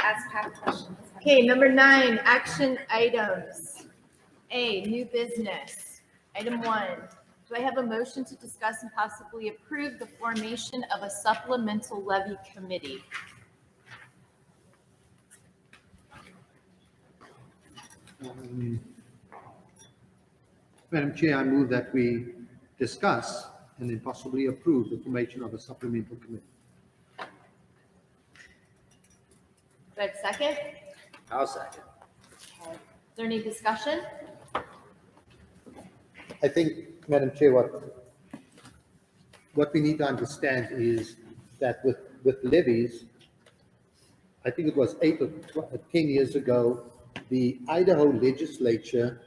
ask Pat questions. Okay, number 9, action items. A, new business. Item 1, do I have a motion to discuss and possibly approve the formation of a supplemental levy committee? Madam Chair, I move that we discuss and then possibly approve the formation of a supplemental committee. Do I have a second? I'll second. Okay. Is there any discussion? I think, Madam Chair, what we need to understand is that with levies, I think it was 8 or 10 years ago, the Idaho legislature,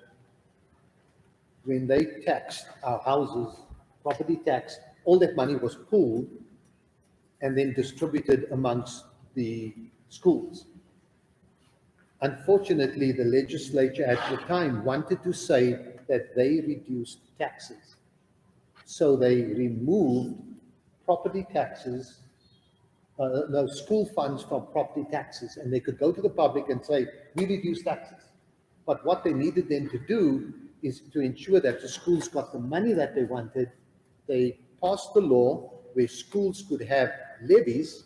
when they taxed our houses, property tax, all that money was pooled and then distributed amongst the schools. Unfortunately, the legislature at the time wanted to say that they reduced taxes. So they removed property taxes, school funds from property taxes, and they could go to the public and say, we reduce taxes. But what they needed them to do is to ensure that the schools got the money that they wanted. They passed the law where schools could have levies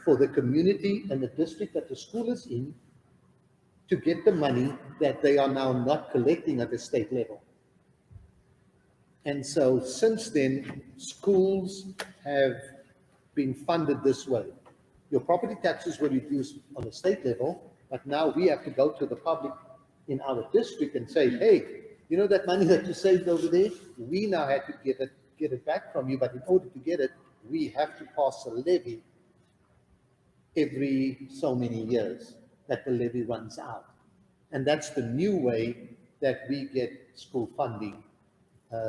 for the community and the district that the school is in to get the money that they are now not collecting at the state level. And so since then, schools have been funded this way. Your property taxes were reduced on the state level, but now we have to go to the public in our district and say, hey, you know that money that you saved over there? We now have to get it back from you, but in order to get it, we have to pass a levy every so many years that the levy runs out. And that's the new way that we get school funding.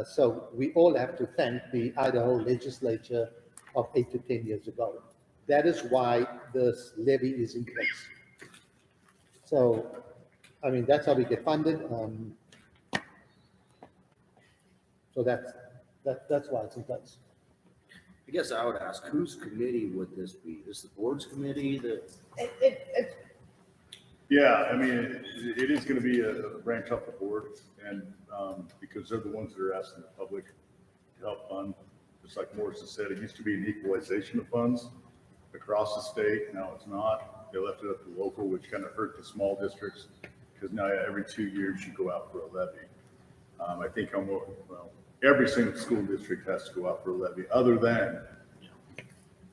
So we all have to thank the Idaho legislature of 8 to 10 years ago. That is why this levy is in place. So, I mean, that's how we get funded. So that's why it's in place. I guess I would ask, whose committee would this be? Is the board's committee that? Yeah, I mean, it is going to be a branch off the board, and because they're the ones that are asking the public to help fund. Just like Morris has said, it used to be an equalization of funds across the state. Now it's not. They left it up to local, which kind of hurt the small districts because now every 2 years you go out for a levy. I think every single school district has to go out for a levy, other than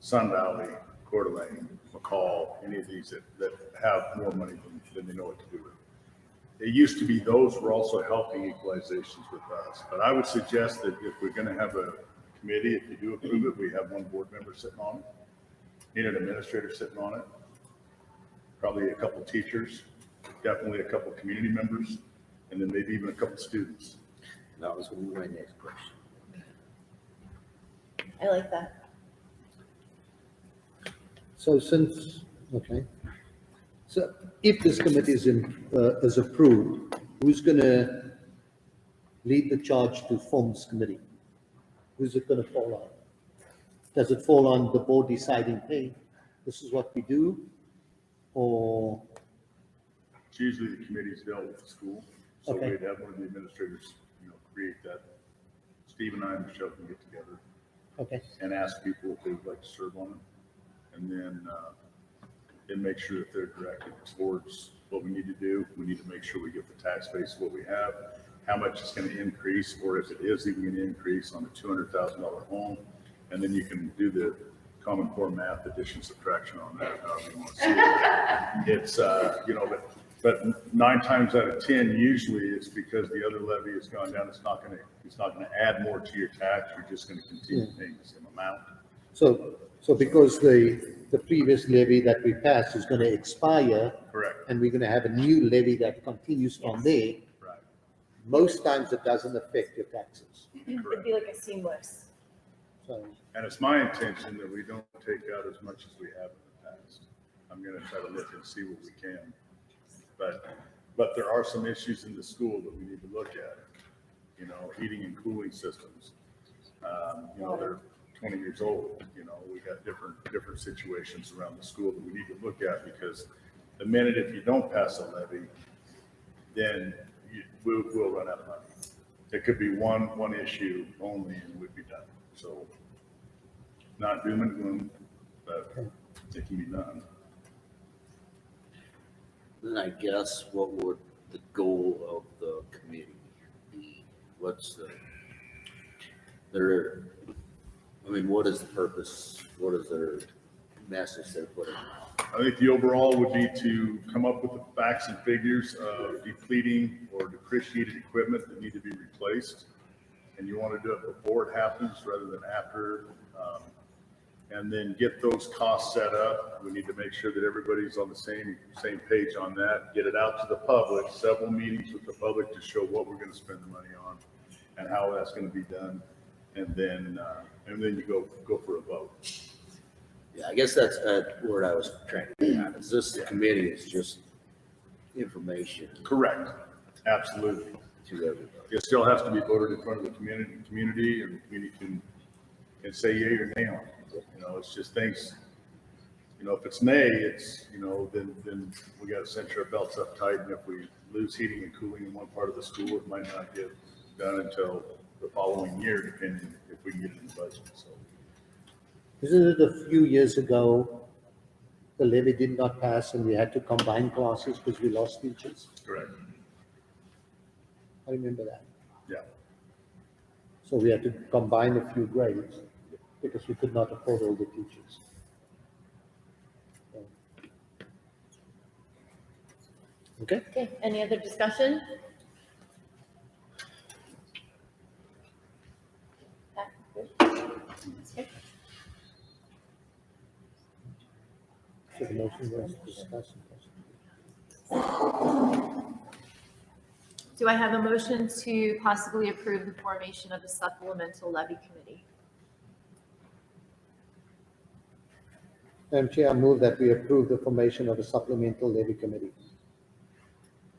Sun Valley, Coeur d'Alene, McCall, any of these that have more money than they know what to do with. It used to be those were also helping equalizations with us. But I would suggest that if we're going to have a committee, if you do approve it, we have one board member sitting on it, need an administrator sitting on it, probably a couple teachers, definitely a couple community members, and then maybe even a couple students. That was going to be my next question. I like that. So if this committee is approved, who's going to lead the charge to form this committee? Who's it going to fall on? Does it fall on the board deciding, hey, this is what we do? Or? It's usually the committee's dealt with the school. So Okay. we'd have one of the administrators, create that. Steve and I and Michelle can get together Okay. and ask people if they would like to serve on it. And then make sure that they're directed towards what we need to do. We need to make sure we get the tax base what we have, how much it's going to increase, or if it is even going to increase on a $200,000 home. And then you can do the Common Core math, addition, subtraction on that, however you want to see it. It's, but 9 times out of 10, usually it's because the other levy has gone down. It's not going to add more to your tax. You're just going to continue paying the same amount. So because the previous levy that we passed is going to expire. Correct. And we're going to have a new levy that continues from there. Right. Most times it doesn't affect your taxes. It'd be like a seamless. So, And it's my intention that we don't take out as much as we have in the past. I'm going to try to look and see what we can. But there are some issues in the school that we need to look at. Heating and cooling systems. They're 20 years old. We got different situations around the school that we need to look at because The minute if you don't pass a levy, then we'll run out of money. It could be one issue only and we'd be done. So not doom and gloom, but it can be done. Then I guess what would the goal of the committee be? What's what is the purpose? What is their message they're putting out? I think the overall would be to come up with the facts and figures of depleting or depreciated equipment that need to be replaced. And you want to do it before it happens rather than after. And then get those costs set up. We need to make sure that everybody's on the same page on that. Get it out to the public, several meetings with the public to show what we're going to spend the money on and how that's going to be done. And then you go for a vote. Yeah, I guess that's where I was trying to get at. Is this committee is just information Correct. Absolutely. to everybody. It still has to be voted in front of the community, and the community can say yea or nay on it. It's just things, if it's nay, it's, then we got to cinch our belts up tight. And if we lose heating and cooling in one part of the school, it might not get done until the following year, depending if we can get it in the budget. So Isn't it a few years ago, the levy did not pass and we had to combine classes because we lost teachers? correct. I remember that. Yeah. So we had to combine a few grades because we could not afford all the teachers. Okay? Okay, any other discussion? Okay. So the motion was discussed. Do I have a motion to possibly approve the formation of the supplemental levy committee? Madam Chair, I move that we approve the formation of a supplemental levy committee.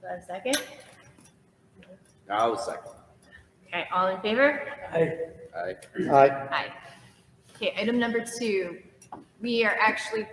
Do I have a second? I'll second. Okay, all in favor? Aye. Aye. Aye. Okay, item number 2, we are actually